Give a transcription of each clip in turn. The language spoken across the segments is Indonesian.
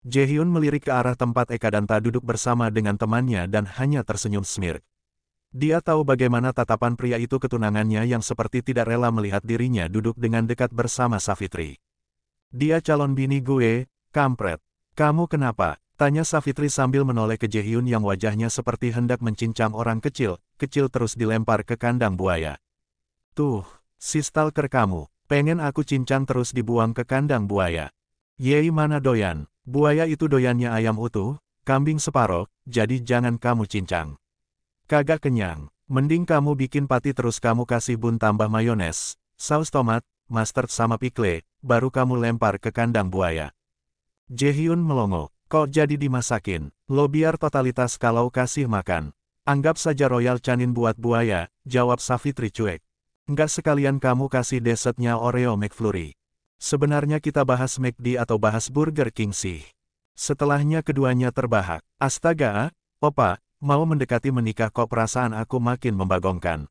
Jaehyun melirik ke arah tempat Ekadanta duduk bersama dengan temannya dan hanya tersenyum smirk. Dia tahu bagaimana tatapan pria itu ke tunangannya yang seperti tidak rela melihat dirinya duduk dengan dekat bersama Savitri. Dia calon bini gue, kampret. Kamu kenapa? Tanya Savitri sambil menoleh ke Jaehyun yang wajahnya seperti hendak mencincang orang kecil, terus dilempar ke kandang buaya. Tuh, si stalker kamu, pengen aku cincang terus dibuang ke kandang buaya. Yei mana doyan, buaya itu doyannya ayam utuh, kambing separoh, jadi jangan kamu cincang. Kagak kenyang, mending kamu bikin pati terus kamu kasih bun tambah mayones, saus tomat, mustard sama pikle, baru kamu lempar ke kandang buaya. Jaehyun melongo, kok jadi dimasakin, lo biar totalitas kalau kasih makan. Anggap saja Royal Canin buat buaya, jawab Savitri cuek. Enggak sekalian kamu kasih desertnya Oreo McFlurry. Sebenarnya kita bahas McD atau bahas Burger King sih. Setelahnya keduanya terbahak. Astaga, Opa, mau mendekati menikah kok perasaan aku makin membagongkan.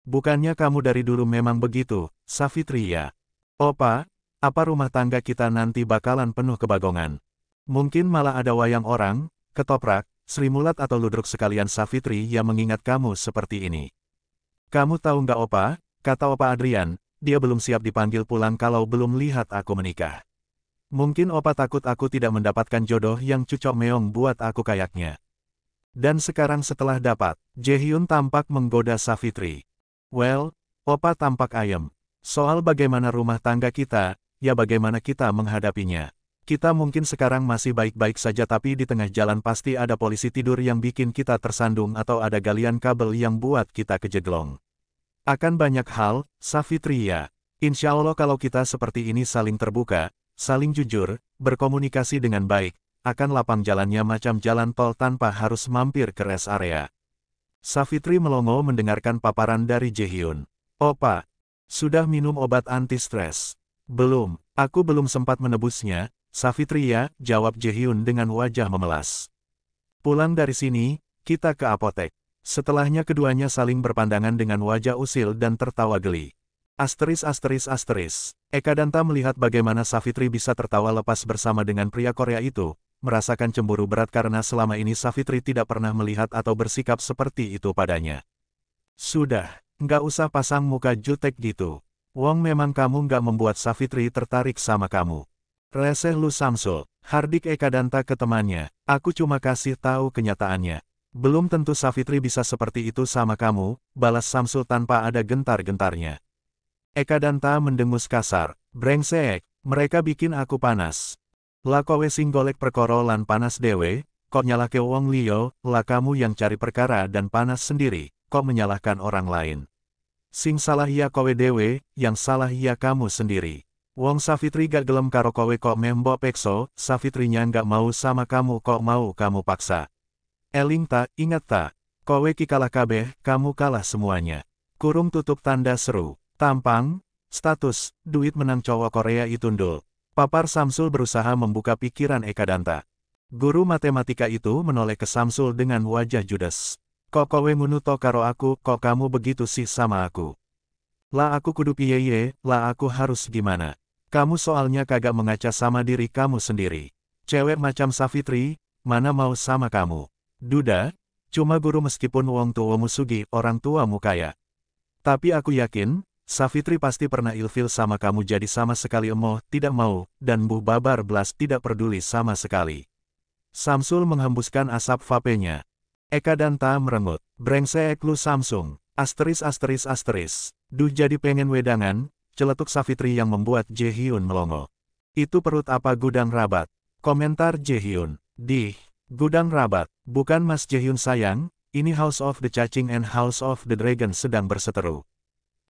Bukannya kamu dari dulu memang begitu, Savitri ya? Opa, apa rumah tangga kita nanti bakalan penuh kebagongan? Mungkin malah ada wayang orang, ketoprak, Sri Mulat atau ludruk sekalian Savitri yang mengingat kamu seperti ini. Kamu tahu nggak Opa, kata Opa Adrian, dia belum siap dipanggil pulang kalau belum lihat aku menikah. Mungkin Opa takut aku tidak mendapatkan jodoh yang cocok meong buat aku kayaknya. Dan sekarang setelah dapat, Jaehyun tampak menggoda Savitri. Well, Opa tampak ayem. Soal bagaimana rumah tangga kita, ya bagaimana kita menghadapinya. Kita mungkin sekarang masih baik-baik saja tapi di tengah jalan pasti ada polisi tidur yang bikin kita tersandung atau ada galian kabel yang buat kita kejeglong. Akan banyak hal, Savitri ya. Insya Allah kalau kita seperti ini saling terbuka, saling jujur, berkomunikasi dengan baik, akan lapang jalannya macam jalan tol tanpa harus mampir ke rest area. Savitri melongo mendengarkan paparan dari Jaehyun. Opa, sudah minum obat anti-stres? Belum, aku belum sempat menebusnya, Savitri ya, jawab Jaehyun dengan wajah memelas. Pulang dari sini, kita ke apotek. Setelahnya keduanya saling berpandangan dengan wajah usil dan tertawa geli. Ekadanta melihat bagaimana Savitri bisa tertawa lepas bersama dengan pria Korea itu, merasakan cemburu berat karena selama ini Savitri tidak pernah melihat atau bersikap seperti itu padanya. Sudah, nggak usah pasang muka jutek gitu. Wong memang kamu nggak membuat Savitri tertarik sama kamu. Reseh lu Samsul, hardik Ekadanta ke temannya, aku cuma kasih tahu kenyataannya. Belum tentu Savitri bisa seperti itu sama kamu, balas Samsul tanpa ada gentar-gentarnya. Ekadanta mendengus kasar, brengsek, mereka bikin aku panas. Lah kowe sing golek perkara lan panas dewe, kok nyalahke wong liya, lah kamu yang cari perkara dan panas sendiri, kok menyalahkan orang lain. Sing salah ya kowe dewe, yang salah ya kamu sendiri. Wong Savitri gak gelem karo kowe kok membok pekso, Savitrinya gak mau sama kamu kok mau kamu paksa. Eling ta, ingat ta, kowe ki kalah kabeh, kamu kalah semuanya. Kurung tutup tanda seru, tampang, status, duit menang cowok Korea itundul. Papar Samsul berusaha membuka pikiran Ekadanta. Guru matematika itu menoleh ke Samsul dengan wajah judes. Kok kowe ngunu to karo aku, kok kamu begitu sih sama aku? Lah aku kudu piye ye, lah aku harus gimana? Kamu soalnya kagak mengaca sama diri kamu sendiri. Cewek macam Savitri, mana mau sama kamu? Duda, cuma guru meskipun wong tuamu sugih, orang tuamu kaya. Tapi aku yakin, Savitri pasti pernah ilfil sama kamu jadi sama sekali emoh, tidak mau, dan Buh Babar Blas tidak peduli sama sekali. Samsul menghembuskan asap vapenya. Ekadanta merengut, brengsek lu Samsung, Duh jadi pengen wedangan, celetuk Savitri yang membuat Jaehyun melongo. Itu perut apa gudang rabat? Komentar Jaehyun, gudang rabat, bukan Mas Jaehyun sayang, ini House of the Cacing and House of the Dragon sedang berseteru.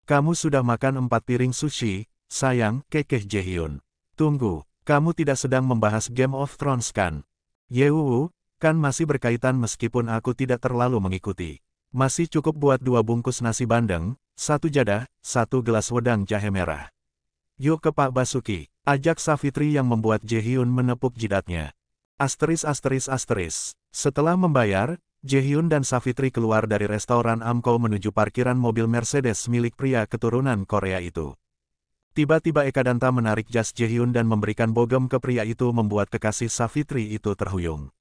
Kamu sudah makan 4 piring sushi, sayang, kekeh Jaehyun. Tunggu, kamu tidak sedang membahas Game of Thrones kan? Yewu, kan masih berkaitan meskipun aku tidak terlalu mengikuti. Masih cukup buat 2 bungkus nasi bandeng, 1 jadah, 1 gelas wedang jahe merah. Yuk ke Pak Basuki, ajak Savitri yang membuat Jaehyun menepuk jidatnya. Setelah membayar, Jaehyun dan Savitri keluar dari restoran Amko menuju parkiran mobil Mercedes milik pria keturunan Korea itu. Tiba-tiba Eka Danta menarik jas Jaehyun dan memberikan bogem ke pria itu membuat kekasih Savitri itu terhuyung.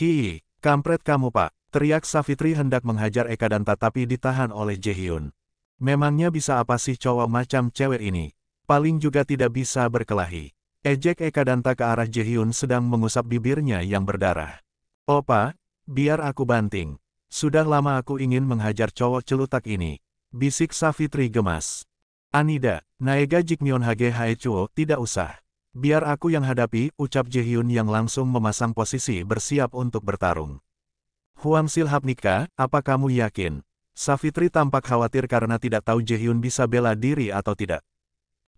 "Hi, kampret kamu pak!" teriak Savitri hendak menghajar Eka Danta tapi ditahan oleh Jaehyun. "Memangnya bisa apa sih cowok macam cewek ini? Paling juga tidak bisa berkelahi." Ejek Eka Danta ke arah Jaehyun sedang mengusap bibirnya yang berdarah. "Opa, biar aku banting. Sudah lama aku ingin menghajar cowok celutak ini," bisik Savitri gemas. "Anida, Naega Jikmyon Hage Haechuo, tidak usah. Biar aku yang hadapi," ucap Jaehyun yang langsung memasang posisi bersiap untuk bertarung. "Huang Silhapnika, apa kamu yakin?" Savitri tampak khawatir karena tidak tahu Jaehyun bisa bela diri atau tidak.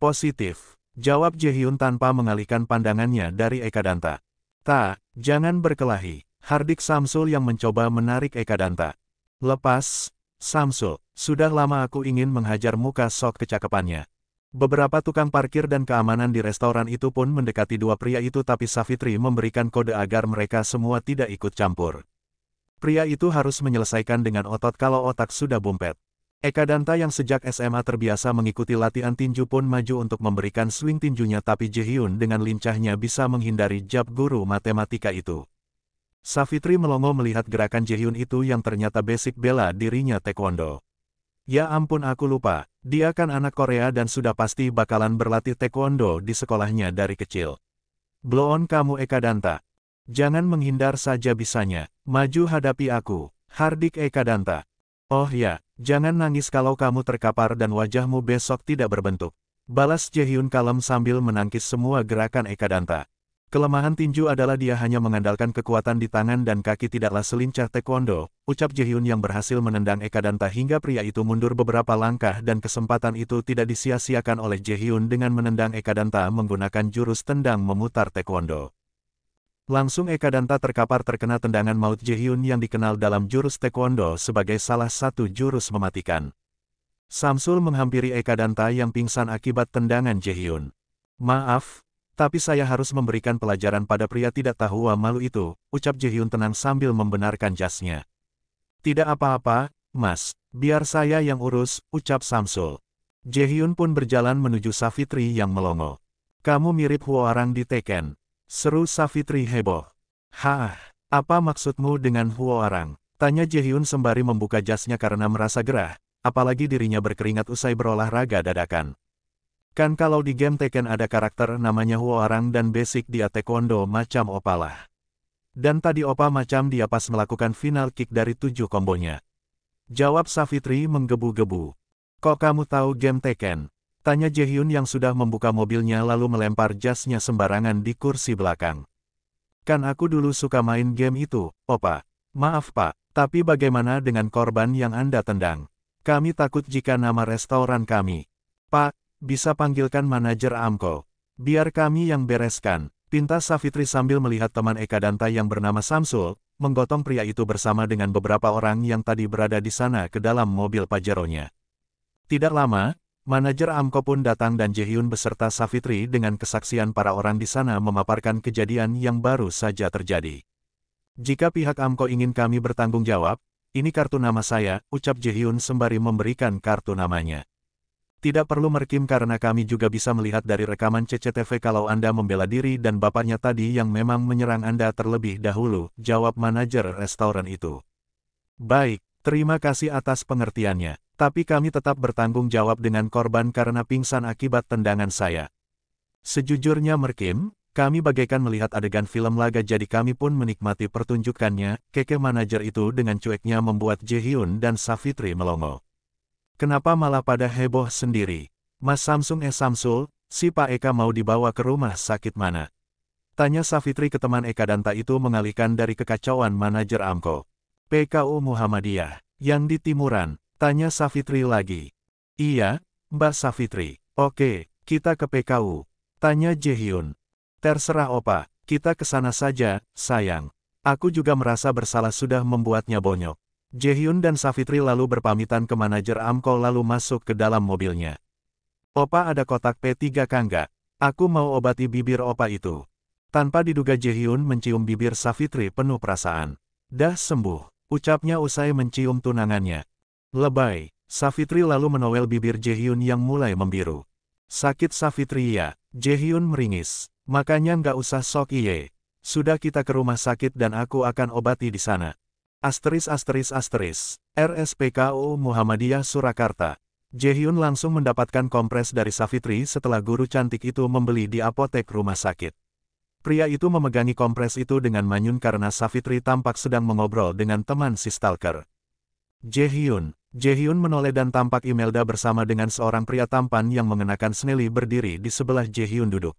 "Positif," jawab Jaehyun tanpa mengalihkan pandangannya dari Eka Danta. "Ta, jangan berkelahi," hardik Samsul yang mencoba menarik Eka Danta. "Lepas, Samsul, sudah lama aku ingin menghajar muka sok kecakapannya." Beberapa tukang parkir dan keamanan di restoran itu pun mendekati dua pria itu tapi Savitri memberikan kode agar mereka semua tidak ikut campur. Pria itu harus menyelesaikan dengan otot kalau otak sudah bumpet. Eka Danta yang sejak SMA terbiasa mengikuti latihan tinju pun maju untuk memberikan swing tinjunya tapi Jaehyun dengan lincahnya bisa menghindari jab guru matematika itu. Savitri melongo melihat gerakan Jaehyun itu yang ternyata basic bela dirinya taekwondo. "Ya ampun aku lupa, dia kan anak Korea dan sudah pasti bakalan berlatih taekwondo di sekolahnya dari kecil." "Blow on kamu Eka Danta. Jangan menghindar saja bisanya, maju hadapi aku," hardik Eka Danta. "Oh ya, jangan nangis kalau kamu terkapar dan wajahmu besok tidak berbentuk," balas Jaehyun kalem sambil menangkis semua gerakan Eka Danta. "Kelemahan tinju adalah dia hanya mengandalkan kekuatan di tangan dan kaki tidaklah selincah taekwondo," ucap Jaehyun yang berhasil menendang Eka Danta hingga pria itu mundur beberapa langkah dan kesempatan itu tidak disia-siakan oleh Jaehyun dengan menendang Eka Danta menggunakan jurus tendang memutar taekwondo. Langsung Eka Danta terkapar terkena tendangan maut Jaehyun yang dikenal dalam jurus taekwondo sebagai salah satu jurus mematikan. Samsul menghampiri Eka Danta yang pingsan akibat tendangan Jaehyun. "Maaf, tapi saya harus memberikan pelajaran pada pria tidak tahu malu itu," ucap Jaehyun tenang sambil membenarkan jasnya. "Tidak apa-apa, Mas, biar saya yang urus," ucap Samsul. Jaehyun pun berjalan menuju Savitri yang melongo. "Kamu mirip Huoarang di Tekken," seru Savitri heboh. "Hah, apa maksudmu dengan Huoarang?" tanya Jaehyun sembari membuka jasnya karena merasa gerah, apalagi dirinya berkeringat usai berolahraga dadakan. "Kan kalau di game Tekken ada karakter namanya Huoarang dan basic dia taekwondo macam opa lah. Dan tadi opa macam dia pas melakukan final kick dari 7 kombonya," jawab Savitri menggebu-gebu. "Kok kamu tahu game Tekken?" tanya Jaehyun yang sudah membuka mobilnya lalu melempar jasnya sembarangan di kursi belakang. "Kan aku dulu suka main game itu, opa." "Maaf pak, tapi bagaimana dengan korban yang Anda tendang? Kami takut jika nama restoran kami." "Pak, bisa panggilkan manajer Amko. Biar kami yang bereskan," pintas Savitri sambil melihat teman Eka Danta yang bernama Samsul, menggotong pria itu bersama dengan beberapa orang yang tadi berada di sana ke dalam mobil Pajeronya. Tidak lama, manajer Amko pun datang dan Jaehyun beserta Savitri dengan kesaksian para orang di sana memaparkan kejadian yang baru saja terjadi. "Jika pihak Amko ingin kami bertanggung jawab, ini kartu nama saya," ucap Jaehyun sembari memberikan kartu namanya. "Tidak perlu merkim karena kami juga bisa melihat dari rekaman CCTV kalau Anda membela diri dan bapaknya tadi yang memang menyerang Anda terlebih dahulu," jawab manajer restoran itu. "Baik, terima kasih atas pengertiannya, tapi kami tetap bertanggung jawab dengan korban karena pingsan akibat tendangan saya. Sejujurnya merkim, kami bagaikan melihat adegan film laga jadi kami pun menikmati pertunjukannya," kekeh manajer itu dengan cueknya membuat Jaehyun dan Savitri melongo. "Kenapa malah pada heboh sendiri? Mas Samsul, si Pak Eka mau dibawa ke rumah sakit mana?" tanya Savitri ke teman Eka Danta itu mengalihkan dari kekacauan manajer Amko. "PKU Muhammadiyah, yang di Timuran," tanya Savitri lagi. "Iya, Mbak Savitri." "Oke, kita ke PKU," tanya Jaehyun. "Terserah opa, kita ke sana saja, sayang. Aku juga merasa bersalah sudah membuatnya bonyok." Jaehyun dan Savitri lalu berpamitan ke manajer Amko lalu masuk ke dalam mobilnya. "Opa ada kotak P3 kangga? Aku mau obati bibir opa itu." Tanpa diduga Jaehyun mencium bibir Savitri penuh perasaan. "Dah sembuh," ucapnya usai mencium tunangannya. "Lebay," Savitri lalu menowel bibir Jaehyun yang mulai membiru. Sakit Savitri ya? Jaehyun meringis. Makanya nggak usah sok iye. Sudah kita ke rumah sakit dan aku akan obati di sana. RSPKU Muhammadiyah Surakarta. Jaehyun langsung mendapatkan kompres dari Savitri setelah guru cantik itu membeli di apotek rumah sakit. Pria itu memegangi kompres itu dengan manyun karena Savitri tampak sedang mengobrol dengan teman si stalker. Jaehyun menoleh dan tampak Imelda bersama dengan seorang pria tampan yang mengenakan sneli berdiri di sebelah Jaehyun duduk.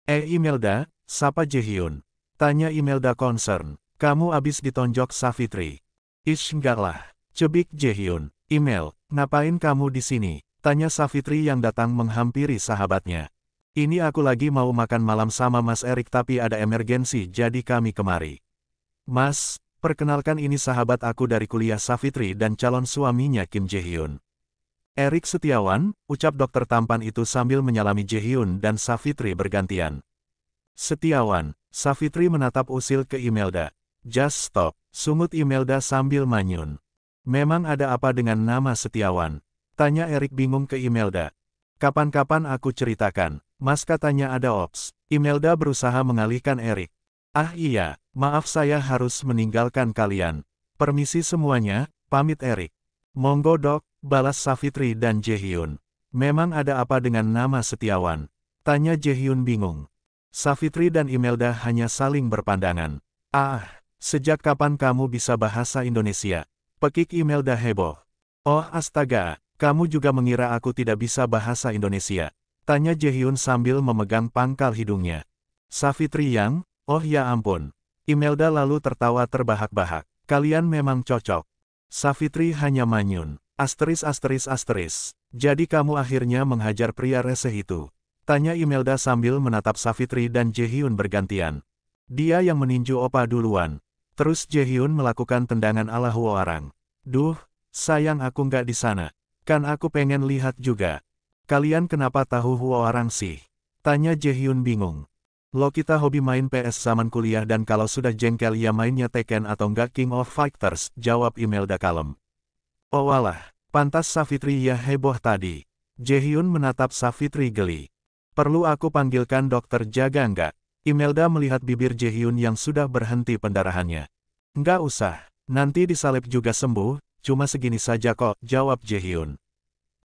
Imelda, sapa Jaehyun? Tanya Imelda concern. Kamu abis ditonjok Savitri. Ish enggak lah, cebik Jaehyun. Imel, ngapain kamu di sini? Tanya Savitri yang datang menghampiri sahabatnya. Ini aku lagi mau makan malam sama Mas Erik tapi ada emergensi jadi kami kemari. Mas, perkenalkan ini sahabat aku dari kuliah Savitri dan calon suaminya Kim Jaehyun. Erik Setiawan, ucap dokter tampan itu sambil menyalami Jaehyun dan Savitri bergantian. Setiawan, Savitri menatap usil ke Imelda. Just stop, sungut Imelda sambil manyun. Memang ada apa dengan nama Setiawan? Tanya Erik bingung ke Imelda. Kapan-kapan aku ceritakan. Mas katanya ada ops. Imelda berusaha mengalihkan Erik. Ah iya, maaf saya harus meninggalkan kalian. Permisi semuanya, pamit Erik. Monggo dok, balas Savitri dan Jaehyun. Memang ada apa dengan nama Setiawan? Tanya Jaehyun bingung. Savitri dan Imelda hanya saling berpandangan. Ah, sejak kapan kamu bisa bahasa Indonesia? Pekik Imelda heboh. Oh astaga, kamu juga mengira aku tidak bisa bahasa Indonesia? Tanya Jaehyun sambil memegang pangkal hidungnya. Savitri yang, oh ya ampun. Imelda lalu tertawa terbahak-bahak. Kalian memang cocok. Savitri hanya manyun. Jadi kamu akhirnya menghajar pria reseh itu? Tanya Imelda sambil menatap Savitri dan Jaehyun bergantian. Dia yang meninju opa duluan. Terus Jaehyun melakukan tendangan ala Hwoarang. Duh, sayang aku nggak di sana. Kan aku pengen lihat juga. Kalian kenapa tahu Hwoarang sih? Tanya Jaehyun bingung. Lo kita hobi main PS zaman kuliah dan kalau sudah jengkel ya mainnya Tekken atau enggak King of Fighters, jawab Imelda kalem. Oh walah, pantas Savitri ya heboh tadi. Jaehyun menatap Savitri geli. Perlu aku panggilkan dokter jaga enggak? Imelda melihat bibir Jaehyun yang sudah berhenti pendarahannya. Enggak usah, nanti disalib juga sembuh, cuma segini saja kok, jawab Jaehyun.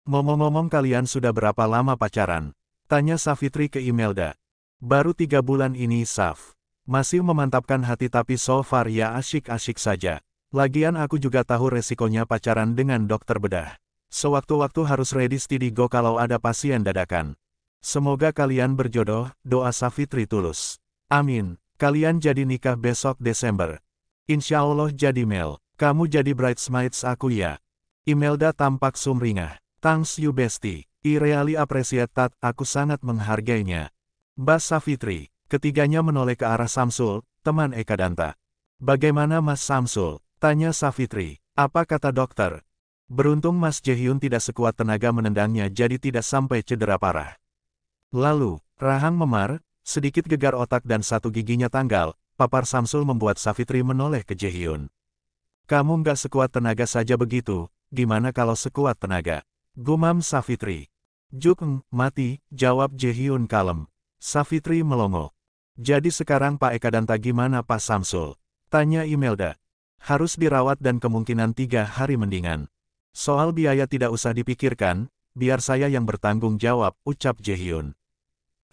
Ngomong-ngomong kalian sudah berapa lama pacaran? Tanya Savitri ke Imelda. Baru 3 bulan ini Sav. Masih memantapkan hati tapi so far ya asyik-asyik saja. Lagian aku juga tahu resikonya pacaran dengan dokter bedah. Sewaktu-waktu harus ready steady go kalau ada pasien dadakan. Semoga kalian berjodoh, doa Savitri tulus. Amin, kalian jadi nikah besok Desember. Insya Allah jadi Mel, kamu jadi bridesmaids aku ya. Imelda tampak sumringah. Thanks you bestie, I really appreciate that, aku sangat menghargainya. Mbak Savitri, ketiganya menoleh ke arah Samsul, teman Eka Danta. Bagaimana Mas Samsul? Tanya Savitri. Apa kata dokter? Beruntung Mas Jaehyun tidak sekuat tenaga menendangnya jadi tidak sampai cedera parah. Lalu, rahang memar, sedikit gegar otak dan satu giginya tanggal, papar Samsul membuat Savitri menoleh ke Jaehyun. Kamu nggak sekuat tenaga saja begitu, gimana kalau sekuat tenaga? Gumam Savitri. Juk mati, jawab Jaehyun kalem. Savitri melongo. Jadi sekarang Pak Eka Danta gimana Pak Samsul? Tanya Imelda. Harus dirawat dan kemungkinan 3 hari mendingan. Soal biaya tidak usah dipikirkan, biar saya yang bertanggung jawab, ucap Jaehyun.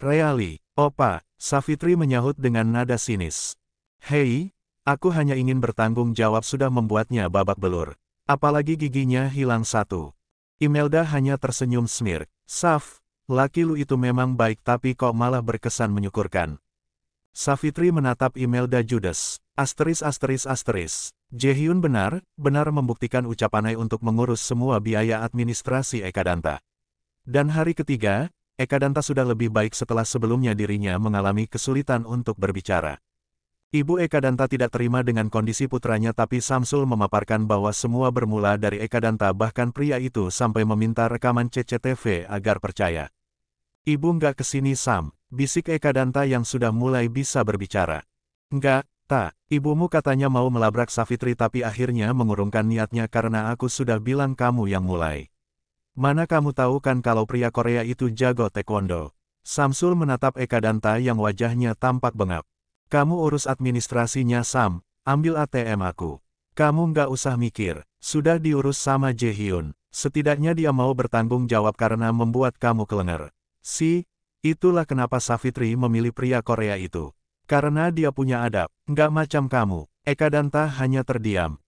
Really, Opa, Savitri menyahut dengan nada sinis. Hei, aku hanya ingin bertanggung jawab sudah membuatnya babak belur. Apalagi giginya hilang 1. Imelda hanya tersenyum smirk. Sav, laki lu itu memang baik tapi kok malah berkesan menyukurkan. Savitri menatap Imelda judes. Jaehyun benar membuktikan ucapannya untuk mengurus semua biaya administrasi Eka Danta. Dan hari ketiga, Eka Danta sudah lebih baik setelah sebelumnya dirinya mengalami kesulitan untuk berbicara. Ibu Eka Danta tidak terima dengan kondisi putranya tapi Samsul memaparkan bahwa semua bermula dari Eka Danta bahkan pria itu sampai meminta rekaman CCTV agar percaya. Ibu nggak kesini Sam, bisik Eka Danta yang sudah mulai bisa berbicara. Enggak, tak, ibumu katanya mau melabrak Savitri tapi akhirnya mengurungkan niatnya karena aku sudah bilang kamu yang mulai. Mana kamu tahu kan kalau pria Korea itu jago taekwondo? Samsul menatap Eka Danta yang wajahnya tampak bengap. Kamu urus administrasinya Sam, ambil ATM aku. Kamu nggak usah mikir, sudah diurus sama Jaehyun. Setidaknya dia mau bertanggung jawab karena membuat kamu kelenger. Itulah kenapa Savitri memilih pria Korea itu. Karena dia punya adab, nggak macam kamu. Eka Danta hanya terdiam.